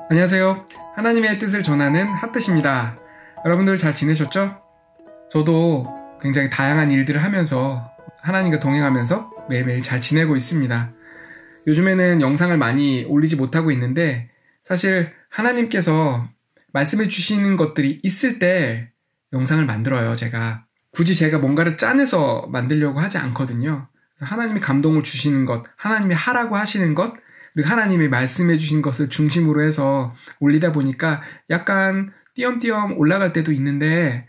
안녕하세요. 하나님의 뜻을 전하는 핫뜻입니다. 여러분들 잘 지내셨죠? 저도 굉장히 다양한 일들을 하면서 하나님과 동행하면서 매일매일 잘 지내고 있습니다. 요즘에는 영상을 많이 올리지 못하고 있는데 사실 하나님께서 말씀해 주시는 것들이 있을 때 영상을 만들어요. 굳이 제가 뭔가를 짜내서 만들려고 하지 않거든요. 그래서 하나님이 감동을 주시는 것, 하나님이 하라고 하시는 것, 그리고 하나님이 말씀해 주신 것을 중심으로 해서 올리다 보니까 약간 띄엄띄엄 올라갈 때도 있는데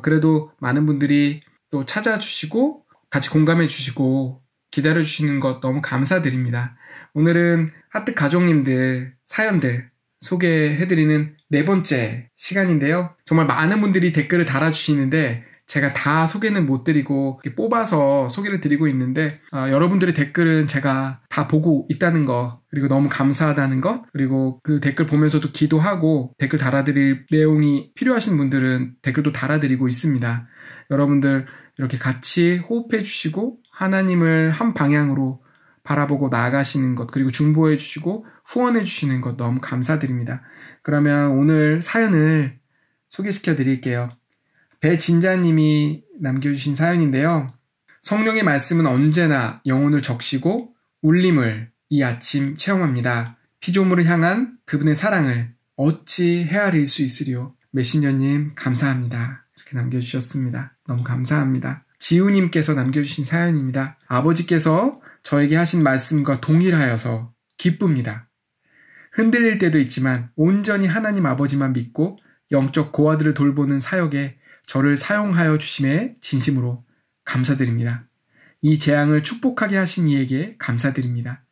그래도 많은 분들이 또 찾아주시고 같이 공감해 주시고 기다려 주시는 것 너무 감사드립니다. 오늘은 하트 가족님들 사연들 소개해드리는 4번째 시간인데요. 정말 많은 분들이 댓글을 달아주시는데 제가 다 소개는 못 드리고 뽑아서 소개를 드리고 있는데 여러분들의 댓글은 제가 다 보고 있다는 거, 그리고 너무 감사하다는 것, 그리고 그 댓글 보면서도 기도하고 댓글 달아드릴 내용이 필요하신 분들은 댓글도 달아드리고 있습니다. 여러분들 이렇게 같이 호흡해 주시고 하나님을 한 방향으로 바라보고 나아가시는 것, 그리고 중보해 주시고 후원해 주시는 것 너무 감사드립니다. 그러면 오늘 사연을 소개시켜 드릴게요. 배진자님이 남겨주신 사연인데요. 성령의 말씀은 언제나 영혼을 적시고 울림을 이 아침 체험합니다. 피조물을 향한 그분의 사랑을 어찌 헤아릴 수 있으리요. 메신저님 감사합니다. 이렇게 남겨주셨습니다. 너무 감사합니다. 지우님께서 남겨주신 사연입니다. 아버지께서 저에게 하신 말씀과 동일하여서 기쁩니다. 흔들릴 때도 있지만 온전히 하나님 아버지만 믿고 영적 고아들을 돌보는 사역에 저를 사용하여 주심에 진심으로 감사드립니다. 이 재앙을 축복하게 하신 이에게 감사드립니다.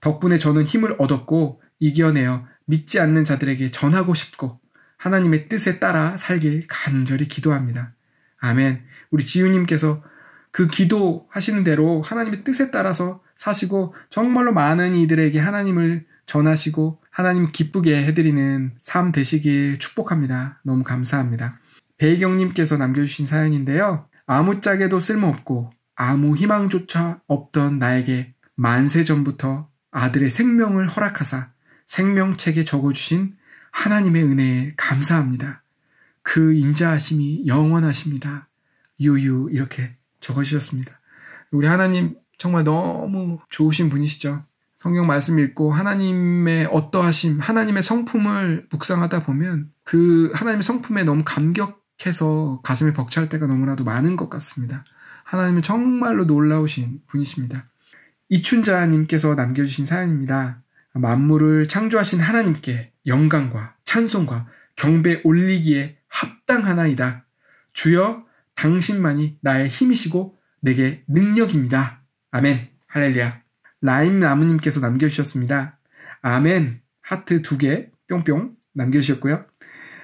덕분에 저는 힘을 얻었고 이겨내어 믿지 않는 자들에게 전하고 싶고 하나님의 뜻에 따라 살길 간절히 기도합니다. 아멘. 우리 지우님께서 그 기도하시는 대로 하나님의 뜻에 따라서 사시고 정말로 많은 이들에게 하나님을 전하시고 하나님 기쁘게 해드리는 삶 되시길 축복합니다. 너무 감사합니다. 배경님께서 남겨주신 사연인데요. 아무짝에도 쓸모없고 아무 희망조차 없던 나에게 만세 전부터 아들의 생명을 허락하사 생명책에 적어주신 하나님의 은혜에 감사합니다. 그 인자하심이 영원하십니다. 유유 이렇게 적어주셨습니다. 우리 하나님 정말 너무 좋으신 분이시죠. 성경 말씀 읽고 하나님의 어떠하심, 하나님의 성품을 묵상하다 보면 그 하나님의 성품에 너무 감격해서 가슴에 벅찰 때가 너무나도 많은 것 같습니다. 하나님은 정말로 놀라우신 분이십니다. 이춘자님께서 남겨주신 사연입니다. 만물을 창조하신 하나님께 영광과 찬송과 경배 올리기에 합당하나이다. 주여 당신만이 나의 힘이시고 내게 능력입니다. 아멘. 할렐루야. 라임 나무님께서 남겨주셨습니다. 아멘. 하트 2개 뿅뿅 남겨주셨고요.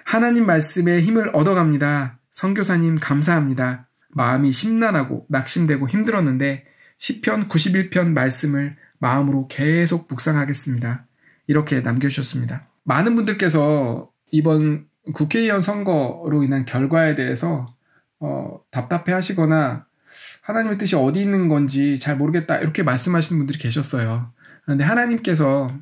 하나님 말씀에 힘을 얻어갑니다. 선교사님 감사합니다. 마음이 심란하고 낙심되고 힘들었는데 시편 91편 말씀을 마음으로 계속 묵상하겠습니다. 이렇게 남겨주셨습니다. 많은 분들께서 이번 국회의원 선거로 인한 결과에 대해서 답답해 하시거나 하나님의 뜻이 어디 있는 건지 잘 모르겠다 이렇게 말씀하시는 분들이 계셨어요. 그런데 하나님께서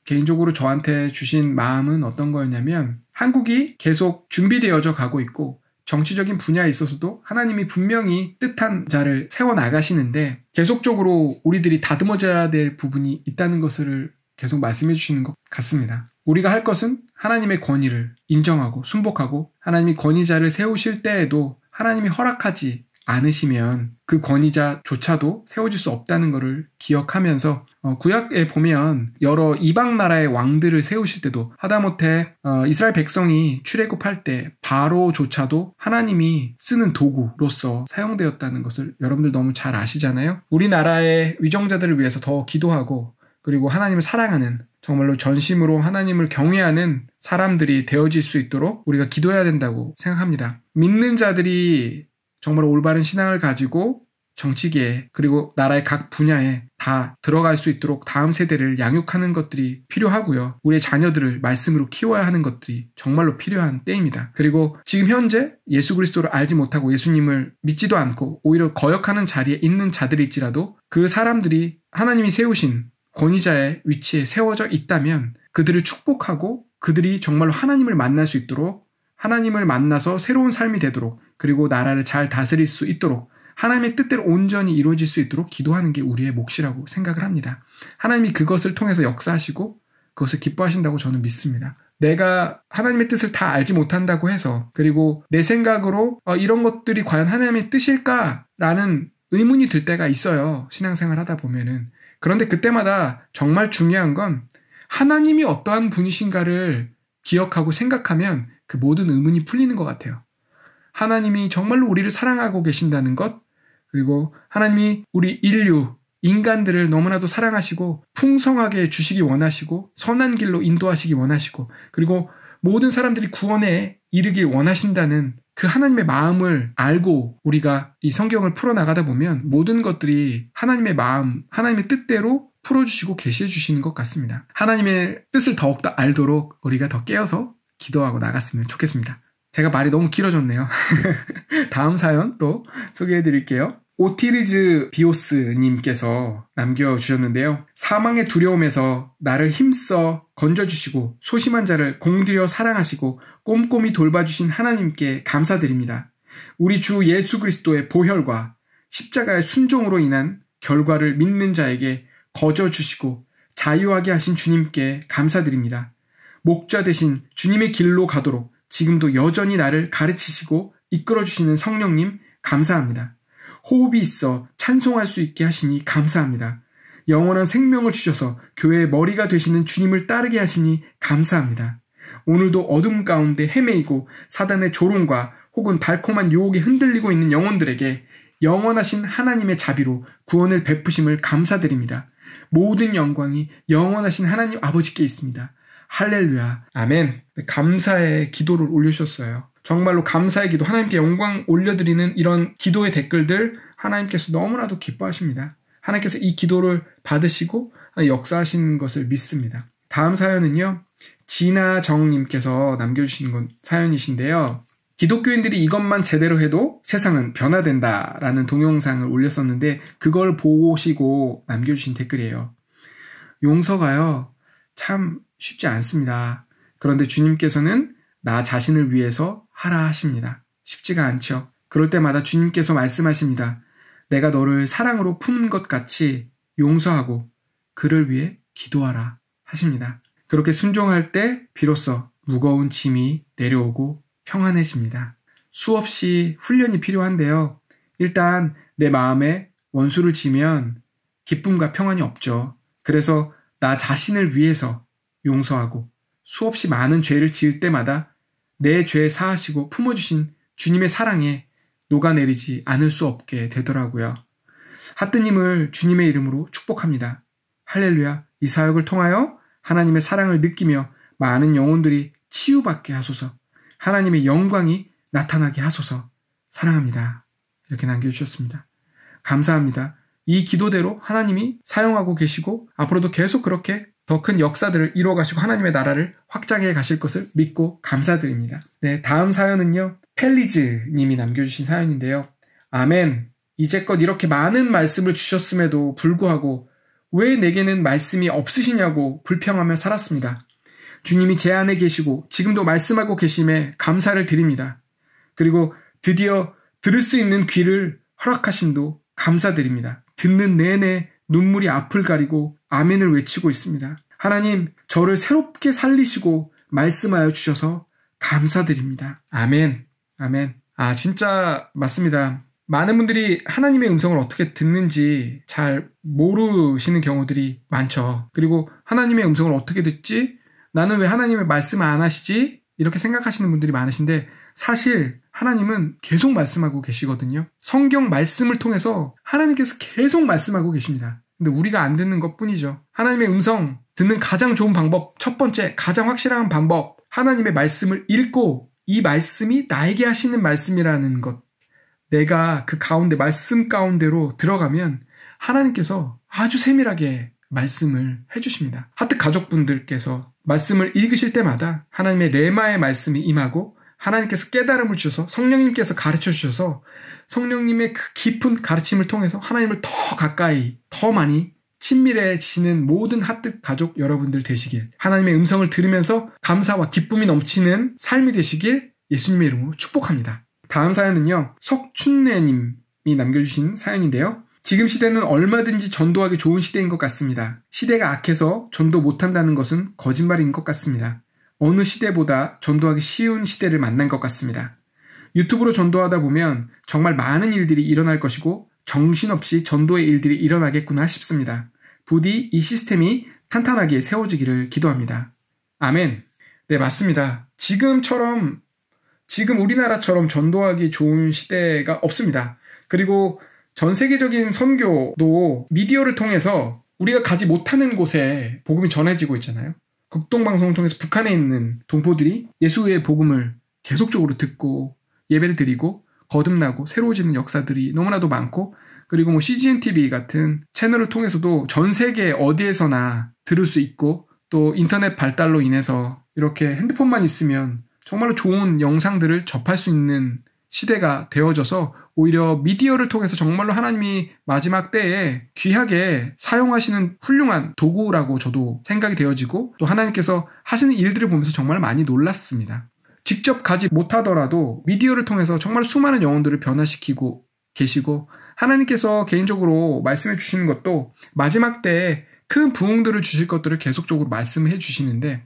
개인적으로 저한테 주신 마음은 어떤 거였냐면 한국이 계속 준비되어져 가고 있고 정치적인 분야에 있어서도 하나님이 분명히 뜻한 자를 세워나가시는데 계속적으로 우리들이 다듬어져야 될 부분이 있다는 것을 계속 말씀해 주시는 것 같습니다. 우리가 할 것은 하나님의 권위를 인정하고 순복하고 하나님이 권위자를 세우실 때에도 하나님이 허락하지 않으시면 그 권위자조차도 세워질 수 없다는 것을 기억하면서 구약에 보면 여러 이방 나라의 왕들을 세우실 때도 하다못해 이스라엘 백성이 출애굽할 때 바로조차도 하나님이 쓰는 도구로서 사용되었다는 것을 여러분들 너무 잘 아시잖아요. 우리나라의 위정자들을 위해서 더 기도하고 그리고 하나님을 사랑하는 정말로 전심으로 하나님을 경외하는 사람들이 되어질 수 있도록 우리가 기도해야 된다고 생각합니다. 믿는 자들이 정말 올바른 신앙을 가지고 정치계에 그리고 나라의 각 분야에 다 들어갈 수 있도록 다음 세대를 양육하는 것들이 필요하고요. 우리의 자녀들을 말씀으로 키워야 하는 것들이 정말로 필요한 때입니다. 그리고 지금 현재 예수 그리스도를 알지 못하고 예수님을 믿지도 않고 오히려 거역하는 자리에 있는 자들일지라도 그 사람들이 하나님이 세우신 권위자의 위치에 세워져 있다면 그들을 축복하고 그들이 정말로 하나님을 만날 수 있도록, 하나님을 만나서 새로운 삶이 되도록, 그리고 나라를 잘 다스릴 수 있도록, 하나님의 뜻대로 온전히 이루어질 수 있도록 기도하는 게 우리의 몫이라고 생각을 합니다. 하나님이 그것을 통해서 역사하시고 그것을 기뻐하신다고 저는 믿습니다. 내가 하나님의 뜻을 다 알지 못한다고 해서, 그리고 내 생각으로 이런 것들이 과연 하나님의 뜻일까라는 의문이 들 때가 있어요. 신앙생활 하다 보면은. 그런데 그때마다 정말 중요한 건 하나님이 어떠한 분이신가를 기억하고 생각하면 그 모든 의문이 풀리는 것 같아요. 하나님이 정말로 우리를 사랑하고 계신다는 것, 그리고 하나님이 우리 인류, 인간들을 너무나도 사랑하시고 풍성하게 주시기 원하시고 선한 길로 인도하시기 원하시고, 그리고 모든 사람들이 구원에 이르길 원하신다는 그 하나님의 마음을 알고 우리가 이 성경을 풀어나가다 보면 모든 것들이 하나님의 마음, 하나님의 뜻대로 풀어주시고 계시해 주시는 것 같습니다. 하나님의 뜻을 더욱더 알도록 우리가 더 깨어서 기도하고 나갔으면 좋겠습니다. 제가 말이 너무 길어졌네요. 다음 사연 또 소개해 드릴게요. 오티르즈 비오스님께서 남겨주셨는데요. 사망의 두려움에서 나를 힘써 건져주시고 소심한 자를 공들여 사랑하시고 꼼꼼히 돌봐주신 하나님께 감사드립니다. 우리 주 예수 그리스도의 보혈과 십자가의 순종으로 인한 결과를 믿는 자에게 거저주시고 자유하게 하신 주님께 감사드립니다. 목자 되신 주님의 길로 가도록 지금도 여전히 나를 가르치시고 이끌어주시는 성령님 감사합니다. 호흡이 있어 찬송할 수 있게 하시니 감사합니다. 영원한 생명을 주셔서 교회의 머리가 되시는 주님을 따르게 하시니 감사합니다. 오늘도 어둠 가운데 헤매이고 사단의 조롱과 혹은 달콤한 유혹에 흔들리고 있는 영혼들에게 영원하신 하나님의 자비로 구원을 베푸심을 감사드립니다. 모든 영광이 영원하신 하나님 아버지께 있습니다. 할렐루야. 아멘. 감사의 기도를 올려주셨어요. 정말로 감사의 기도, 하나님께 영광 올려드리는 이런 기도의 댓글들 하나님께서 너무나도 기뻐하십니다. 하나님께서 이 기도를 받으시고 역사하시는 것을 믿습니다. 다음 사연은요, 진아정님께서 남겨주신 사연이신데요. 기독교인들이 이것만 제대로 해도 세상은 변화된다라는 동영상을 올렸었는데 그걸 보시고 남겨주신 댓글이에요. 용서가요, 참 쉽지 않습니다. 그런데 주님께서는 나 자신을 위해서 하라 하십니다. 쉽지가 않죠. 그럴 때마다 주님께서 말씀하십니다. 내가 너를 사랑으로 품은 것 같이 용서하고 그를 위해 기도하라 하십니다. 그렇게 순종할 때 비로소 무거운 짐이 내려오고 평안해집니다. 수없이 훈련이 필요한데요. 일단 내 마음에 원수를 지면 기쁨과 평안이 없죠. 그래서 나 자신을 위해서 용서하고 수없이 많은 죄를 지을 때마다 내 죄 사하시고 품어주신 주님의 사랑에 녹아내리지 않을 수 없게 되더라고요. 하뜨님을 주님의 이름으로 축복합니다. 할렐루야. 이 사역을 통하여 하나님의 사랑을 느끼며 많은 영혼들이 치유받게 하소서. 하나님의 영광이 나타나게 하소서. 사랑합니다. 이렇게 남겨주셨습니다. 감사합니다. 이 기도대로 하나님이 사용하고 계시고 앞으로도 계속 그렇게 더 큰 역사들을 이루어가시고 하나님의 나라를 확장해 가실 것을 믿고 감사드립니다. 네, 다음 사연은요, 펠리즈 님이 남겨주신 사연인데요. 아멘. 이제껏 이렇게 많은 말씀을 주셨음에도 불구하고 왜 내게는 말씀이 없으시냐고 불평하며 살았습니다. 주님이 제 안에 계시고 지금도 말씀하고 계심에 감사를 드립니다. 그리고 드디어 들을 수 있는 귀를 허락하심도 감사드립니다. 듣는 내내 눈물이 앞을 가리고 아멘을 외치고 있습니다. 하나님, 저를 새롭게 살리시고 말씀하여 주셔서 감사드립니다. 아멘. 아멘. 아, 진짜 맞습니다. 많은 분들이 하나님의 음성을 어떻게 듣는지 잘 모르시는 경우들이 많죠. 그리고 하나님의 음성을 어떻게 듣지? 나는 왜 하나님의 말씀 안 하시지? 이렇게 생각하시는 분들이 많으신데 사실 하나님은 계속 말씀하고 계시거든요. 성경 말씀을 통해서 하나님께서 계속 말씀하고 계십니다. 근데 우리가 안 듣는 것뿐이죠. 하나님의 음성 듣는 가장 좋은 방법, 첫 번째 가장 확실한 방법, 하나님의 말씀을 읽고 이 말씀이 나에게 하시는 말씀이라는 것, 내가 그 가운데 말씀 가운데로 들어가면 하나님께서 아주 세밀하게 말씀을 해주십니다. 하트 가족분들께서 말씀을 읽으실 때마다 하나님의 레마의 말씀이 임하고 하나님께서 깨달음을 주셔서 성령님께서 가르쳐 주셔서 성령님의 그 깊은 가르침을 통해서 하나님을 더 가까이, 더 많이 친밀해지시는 모든 핫뜻 가족 여러분들 되시길, 하나님의 음성을 들으면서 감사와 기쁨이 넘치는 삶이 되시길 예수님의 이름으로 축복합니다. 다음 사연은요, 석춘래님이 남겨주신 사연인데요. 지금 시대는 얼마든지 전도하기 좋은 시대인 것 같습니다. 시대가 악해서 전도 못한다는 것은 거짓말인 것 같습니다. 어느 시대보다 전도하기 쉬운 시대를 만난 것 같습니다. 유튜브로 전도하다 보면 정말 많은 일들이 일어날 것이고 정신없이 전도의 일들이 일어나겠구나 싶습니다. 부디 이 시스템이 탄탄하게 세워지기를 기도합니다. 아멘. 네, 맞습니다. 지금 우리나라처럼 전도하기 좋은 시대가 없습니다. 그리고 전 세계적인 선교도 미디어를 통해서 우리가 가지 못하는 곳에 복음이 전해지고 있잖아요. 극동방송을 통해서 북한에 있는 동포들이 예수의 복음을 계속적으로 듣고 예배를 드리고 거듭나고 새로워지는 역사들이 너무나도 많고, 그리고 CGN TV 같은 채널을 통해서도 전 세계 어디에서나 들을 수 있고, 또 인터넷 발달로 인해서 이렇게 핸드폰만 있으면 정말로 좋은 영상들을 접할 수 있는 시대가 되어져서 오히려 미디어를 통해서 정말로 하나님이 마지막 때에 귀하게 사용하시는 훌륭한 도구라고 저도 생각이 되어지고, 또 하나님께서 하시는 일들을 보면서 정말 많이 놀랐습니다. 직접 가지 못하더라도 미디어를 통해서 정말 수많은 영혼들을 변화시키고 계시고, 하나님께서 개인적으로 말씀해 주시는 것도 마지막 때에 큰 부흥들을 주실 것들을 계속적으로 말씀해 주시는데,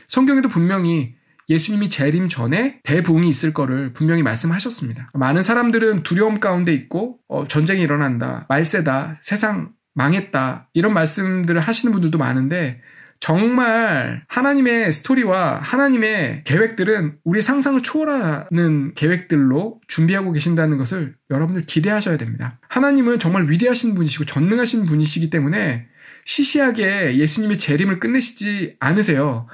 성경에도 분명히 예수님이 재림 전에 대부흥이 있을 거를 분명히 말씀하셨습니다. 많은 사람들은 두려움 가운데 있고 전쟁이 일어난다, 말세다, 세상 망했다, 이런 말씀들을 하시는 분들도 많은데, 정말 하나님의 스토리와 하나님의 계획들은 우리의 상상을 초월하는 계획들로 준비하고 계신다는 것을 여러분들 기대하셔야 됩니다. 하나님은 정말 위대하신 분이시고 전능하신 분이시기 때문에 시시하게 예수님의 재림을 끝내시지 않으세요.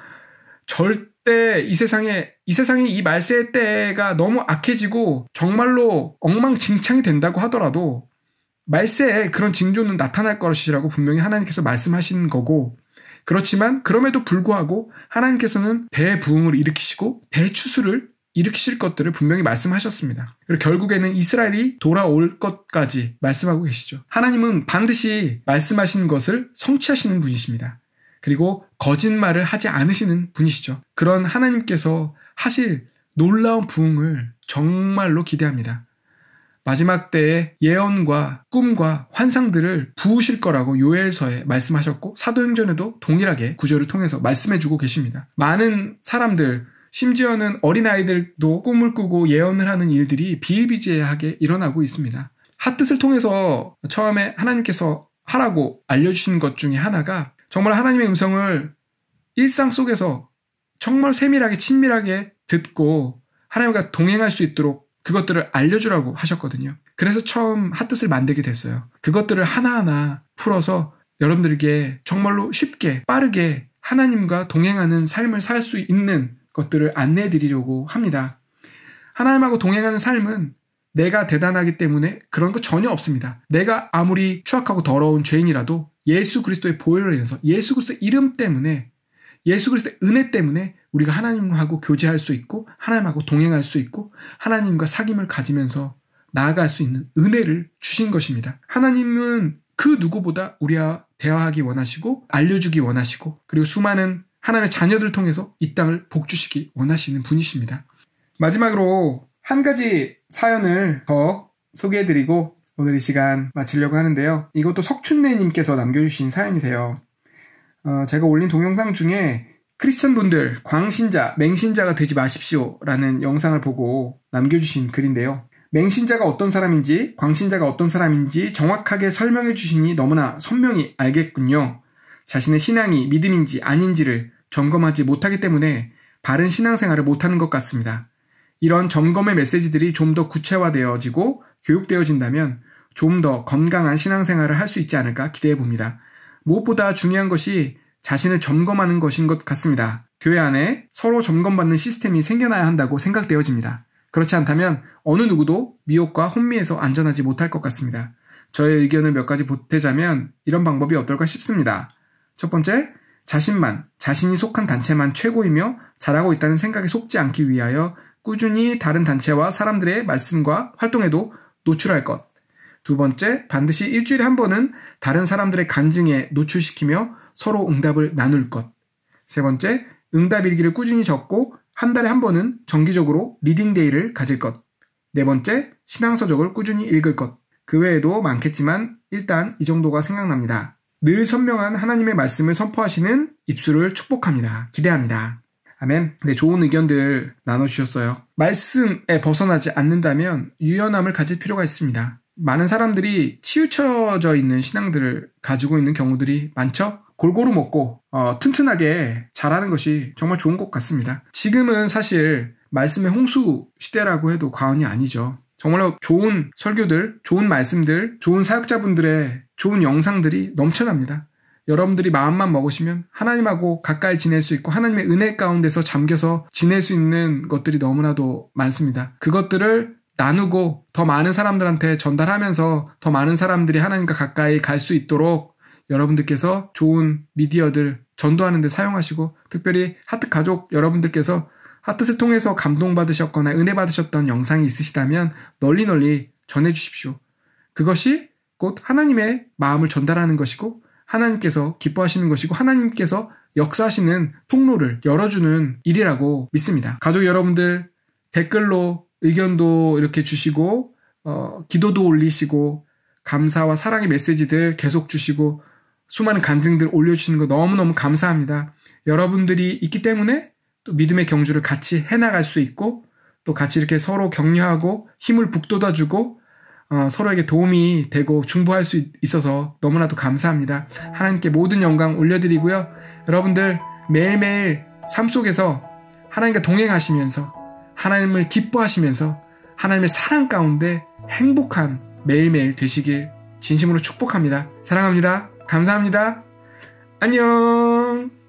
절대 이 세상에 이 말세의 때가 너무 악해지고 정말로 엉망진창이 된다고 하더라도 말세에 그런 징조는 나타날 것이라고 분명히 하나님께서 말씀하신 거고, 그렇지만 그럼에도 불구하고 하나님께서는 대부흥을 일으키시고 대추수를 일으키실 것들을 분명히 말씀하셨습니다. 그리고 결국에는 이스라엘이 돌아올 것까지 말씀하고 계시죠. 하나님은 반드시 말씀하시는 것을 성취하시는 분이십니다. 그리고 거짓말을 하지 않으시는 분이시죠. 그런 하나님께서 하실 놀라운 부흥을 정말로 기대합니다. 마지막 때에 예언과 꿈과 환상들을 부으실 거라고 요엘서에 말씀하셨고, 사도행전에도 동일하게 구절을 통해서 말씀해주고 계십니다. 많은 사람들, 심지어는 어린아이들도 꿈을 꾸고 예언을 하는 일들이 비일비재하게 일어나고 있습니다. 핫뜻을 통해서 처음에 하나님께서 하라고 알려주신 것 중에 하나가, 정말 하나님의 음성을 일상 속에서 정말 세밀하게 친밀하게 듣고 하나님과 동행할 수 있도록 그것들을 알려주라고 하셨거든요. 그래서 처음 핫뜻을 만들게 됐어요. 그것들을 하나하나 풀어서 여러분들에게 정말로 쉽게 빠르게 하나님과 동행하는 삶을 살 수 있는 것들을 안내해 드리려고 합니다. 하나님하고 동행하는 삶은 내가 대단하기 때문에 그런 거 전혀 없습니다. 내가 아무리 추악하고 더러운 죄인이라도 예수 그리스도의 보혈로 인해서, 예수 그리스도의 이름 때문에, 예수 그리스도의 은혜 때문에 우리가 하나님하고 교제할 수 있고 하나님하고 동행할 수 있고 하나님과 사귐을 가지면서 나아갈 수 있는 은혜를 주신 것입니다. 하나님은 그 누구보다 우리와 대화하기 원하시고 알려주기 원하시고, 그리고 수많은 하나님의 자녀들을 통해서 이 땅을 복주시기 원하시는 분이십니다. 마지막으로 한 가지 사연을 더 소개해드리고 오늘 이 시간 마치려고 하는데요. 이것도 석춘래님께서 남겨주신 사연이세요. 제가 올린 동영상 중에 크리스천 분들, 광신자, 맹신자가 되지 마십시오 라는 영상을 보고 남겨주신 글인데요. 맹신자가 어떤 사람인지, 광신자가 어떤 사람인지 정확하게 설명해 주시니 너무나 선명히 알겠군요. 자신의 신앙이 믿음인지 아닌지를 점검하지 못하기 때문에 바른 신앙생활을 못하는 것 같습니다. 이런 점검의 메시지들이 좀 더 구체화되어지고 교육되어진다면 좀 더 건강한 신앙생활을 할 수 있지 않을까 기대해 봅니다. 무엇보다 중요한 것이 자신을 점검하는 것인 것 같습니다. 교회 안에 서로 점검받는 시스템이 생겨나야 한다고 생각되어집니다. 그렇지 않다면 어느 누구도 미혹과 혼미에서 안전하지 못할 것 같습니다. 저의 의견을 몇 가지 보태자면 이런 방법이 어떨까 싶습니다. 첫 번째, 자신이 속한 단체만 최고이며 잘하고 있다는 생각에 속지 않기 위하여 꾸준히 다른 단체와 사람들의 말씀과 활동에도 노출할 것. 두 번째, 반드시 일주일에 한 번은 다른 사람들의 간증에 노출시키며 서로 응답을 나눌 것. 세 번째, 응답 일기를 꾸준히 적고 한 달에 한 번은 정기적으로 리딩데이를 가질 것. 네 번째, 신앙서적을 꾸준히 읽을 것. 그 외에도 많겠지만 일단 이 정도가 생각납니다. 늘 선명한 하나님의 말씀을 선포하시는 입술을 축복합니다. 기대합니다. 아멘. 네, 좋은 의견들 나눠주셨어요. 말씀에 벗어나지 않는다면 유연함을 가질 필요가 있습니다. 많은 사람들이 치우쳐져 있는 신앙들을 가지고 있는 경우들이 많죠? 골고루 먹고 튼튼하게 자라는 것이 정말 좋은 것 같습니다. 지금은 사실 말씀의 홍수 시대라고 해도 과언이 아니죠. 정말로 좋은 설교들, 좋은 말씀들, 좋은 사역자분들의 좋은 영상들이 넘쳐납니다. 여러분들이 마음만 먹으시면 하나님하고 가까이 지낼 수 있고 하나님의 은혜 가운데서 잠겨서 지낼 수 있는 것들이 너무나도 많습니다. 그것들을 나누고 더 많은 사람들한테 전달하면서 더 많은 사람들이 하나님과 가까이 갈 수 있도록 여러분들께서 좋은 미디어들 전도하는 데 사용하시고, 특별히 하트 가족 여러분들께서 하트를 통해서 감동받으셨거나 은혜 받으셨던 영상이 있으시다면 널리 전해주십시오. 그것이 곧 하나님의 마음을 전달하는 것이고 하나님께서 기뻐하시는 것이고 하나님께서 역사하시는 통로를 열어주는 일이라고 믿습니다. 가족 여러분들 댓글로 의견도 이렇게 주시고 기도도 올리시고 감사와 사랑의 메시지들 계속 주시고 수많은 간증들 올려주시는 거 너무너무 감사합니다. 여러분들이 있기 때문에 또 믿음의 경주를 같이 해나갈 수 있고 또 같이 이렇게 서로 격려하고 힘을 북돋아주고 서로에게 도움이 되고 중보할 수 있어서 너무나도 감사합니다. 하나님께 모든 영광 올려드리고요. 여러분들 매일매일 삶 속에서 하나님과 동행하시면서 하나님을 기뻐하시면서 하나님의 사랑 가운데 행복한 매일매일 되시길 진심으로 축복합니다. 사랑합니다. 감사합니다. 안녕.